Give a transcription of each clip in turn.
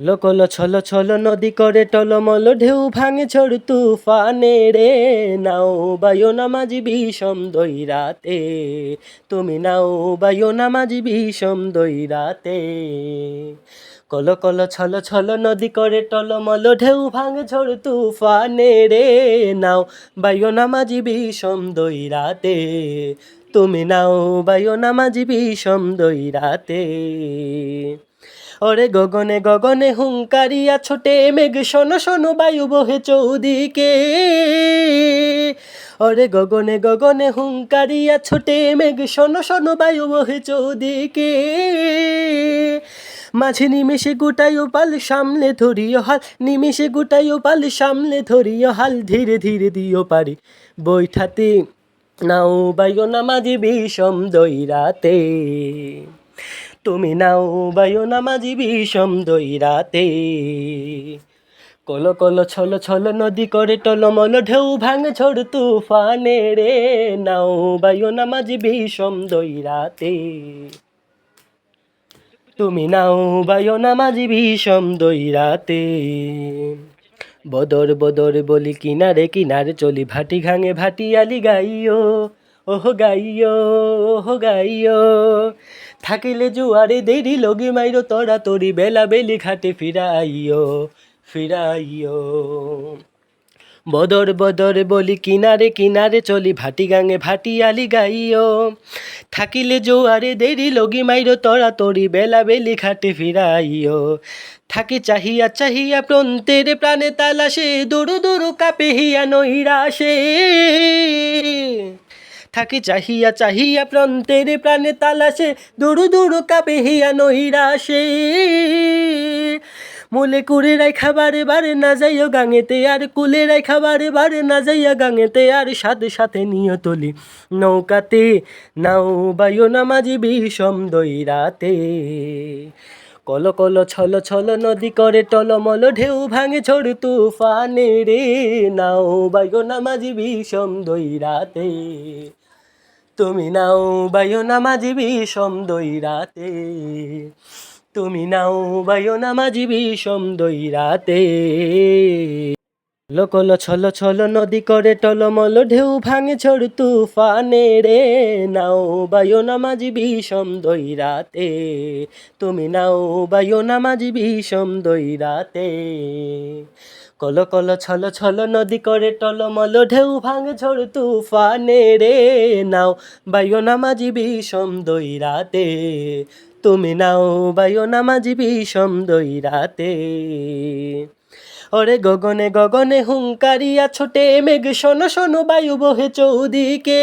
Local ছল ছল নদী করে টলমল ঢেউ ভাঙে ঝড় তুফানে রে। নাও বায়ো না মাঝি বিষম দৈরাতে, তুমি নাও বায়ো না মাঝি বিষম দৈরাতে। কল কল ছল ছল নদী করে টলমল ঢেউ ভাঙে ঝড় তুফানে রে। নাও বায়ো না মাঝি বিষম দৈরাতে, তুমি নাও বায়ো না মাঝি বিষম দৈরাতে। ওরে গগনে গগনে হুঙ্কারিয়া ছোটে মেঘ শোনো শোনো বায়ু বহে চৌদিকে। ওরে গগনে গগনে হুঙ্কারিয়া ছোটে মেঘ শোনো শোনো বায়ু বহে চৌদিকে। মাঝে নিমেষে গুটাইও পাল সামলে ধরিও হাল, নিমেষে গুটাইও পাল সামলে ধরিও হাল। ধীরে ধীরে দিও পারি বৈঠাতে, নাও বাইও না মাঝি বিষম দৈরাতে, তুমি নাও বায়ো না মাঝি বিষম দৈরাতে। কল কল ছল ছল নদী করে টলমল ঢেউ ভাঙে ঝড় তুফানে রে। নাও বায়ো না মাঝি বিষম দৈরাতে, তুমি নাও বায়ো না মাঝি বিষম দৈরাতে। বদর বদর বলি কিনারে কিনারে চলি ভাটি ঘাঙে ভাটিয়ালি গাইও, ওহ গাইও, ওহ গাইও। থাকিলে জুয়ারে দেরি লগি মাইরো তরা তরি, বেলা বেলি ঘাটে ফিরাইও, ফিরাইও। বদর বদর বলি কিনারে কিনারে চলি ভাটি গাঙে ভাটিয়ালি গাইও। থাকিলে জোয়ারে দেরি লগি মাইরো তরা তরি, বেলা বেলি ঘাটে ফিরাইও। থাকি চাহিয়া চাহিয়া প্রন্তের প্রাণে তালাশে, দুরু দুরু কাপে হিয়া নৈরাশে। থাকি চাহিয়া চাহিয়া প্রান্তের প্রাণে তালাশে, দুরু দুরু কাপে হিয়া নৈরাশে। মুলে কুড়ে রাইখা বারে বারে না যাইও গাঙেতে আর, কুলে রাইখা বারে বারে না যাইয়া গাঙেতে আর। সাথে সাথে নিয়ে তুলি নৌকাতে, নাও বায়ো না মাঝি বিষম দৈরাতে। কল কল ছল ছল নদী করে টলমল ঢেউ ভাঙে ঝড় তুফানে রে। নাও বায়ো না মাঝি বিষম দৈরাতে, তুমি নাও বায়ো না মাঝি বিষম দৈরাতে, তুমি নাও বায়ো না মাঝি বিষম দৈরাতে। লোকল ছল ছল নদী করে টলমল ঢেউ ভাঙে ঝড় তুফানে রে। নাও বায়ো না মাঝি বিষম দৈরাতে, তুমি নাও বায়ো না মাঝি বিষম দৈরাতে। কল কল ছল ছল নদী করে টলমল ঢেউ ভাঙে ঝড় তুফানে রে। নাও বায়ো না মাঝি বিষম দৈরাতে, তুমি নাও বায়ো না মাঝি বিষম দৈরাতে। ওরে গগনে গগনে হুঙ্কারিয়া ছোটে মেঘ শোনো শোনো বায়ু বহে চৌদিকে।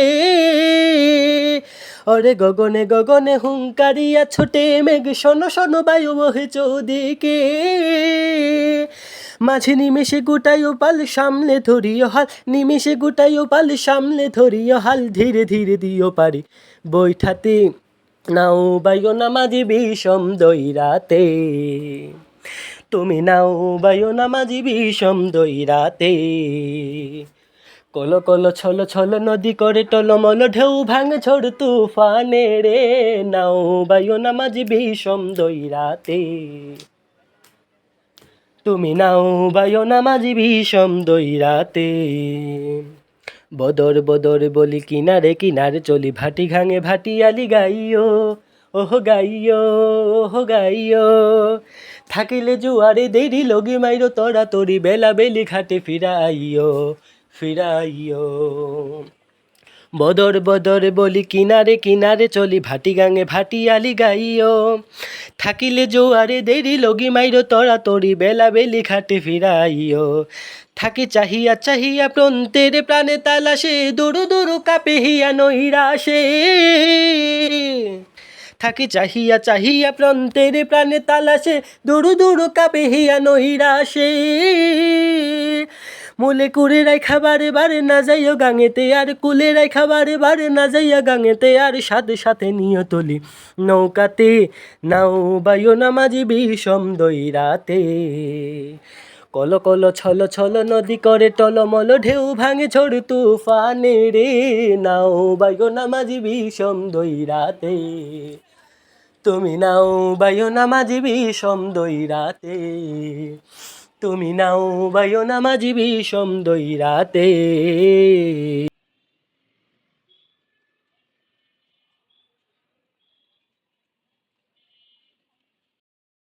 ওরে গগনে গগনে হুঙ্কারিয়া ছোটে মেঘ শোনো শোনো বায়ু বহে চৌদিকে। মাঝে নিমেষে গুটাইও পাল সামলে ধরিও হাল, নিমেষে গুটাইও পাল সামলে ধরিও হাল। ধীরে ধীরে দিও পারি বৈঠাতে, নাও বায়ো না মাঝি বিষম দৈরাতে, তুমি নাও বায়ো না মাঝি বিষম দৈরাতে। কল কল ছল ছল নদী করে টলমল ঢেউ ভাঙে ঝড় তুফানে রে। নাও বায়ো না মাঝি বিষম দৈরাতে, তুমি নাও বায়ো না মাঝি বিষম দৈরাতে। বদর বদর বলি কিনারে কিনারে চলি ভাটি ঘাঙে ভাটিয়ালি গাইও, ওহ গাইও, ওহ গাইও। থাকিলে জুয়ারে দেরি লগি মাইরো তরা তরি, বেলা বেলি ঘাটে ফিরাইও, ফিরাইও। বদর বদর বলি কিনারে কিনারে চলি ভাটি গাঙে ভাটিয়ালি গাইও। থাকিলে জোয়ারে দেরি লগি মাইরো তরা তরি, বেলা বেলি ঘাটে ফিরাইও। থাকি চাহিয়া চাহিয়া প্রন্তের প্রাণে তালাশে, দুরু দুরু কাপে হিয়া নৈরাশে। থাকি চাহিয়া চাহিয়া প্রান্তের প্রাণে তালাশে, দুরু দুরু কাপে হিয়া নৈরাশে। মুলে কুড়ে রাইখা বারে বারে না যাইও গাঙেতে আর, কুলে রাইখা বারে বারে না যাইয়া গাঙেতে আর। সাথে সাথে নিয়ে তুলি নৌকাতে, নাও বায়ো না মাঝি বিষম দৈরাতে। কল কল ছল ছল নদী করে টলমল ঢেউ ভাঙে ঝড় তুফানে রে। নাও বায়ো না মাঝি বিষম দৈরাতে, তুমি নাও বাইও না মাঝি বিষম দইরাতে, তুমি নাও বাইও না মাঝি বিষম দইরাতে।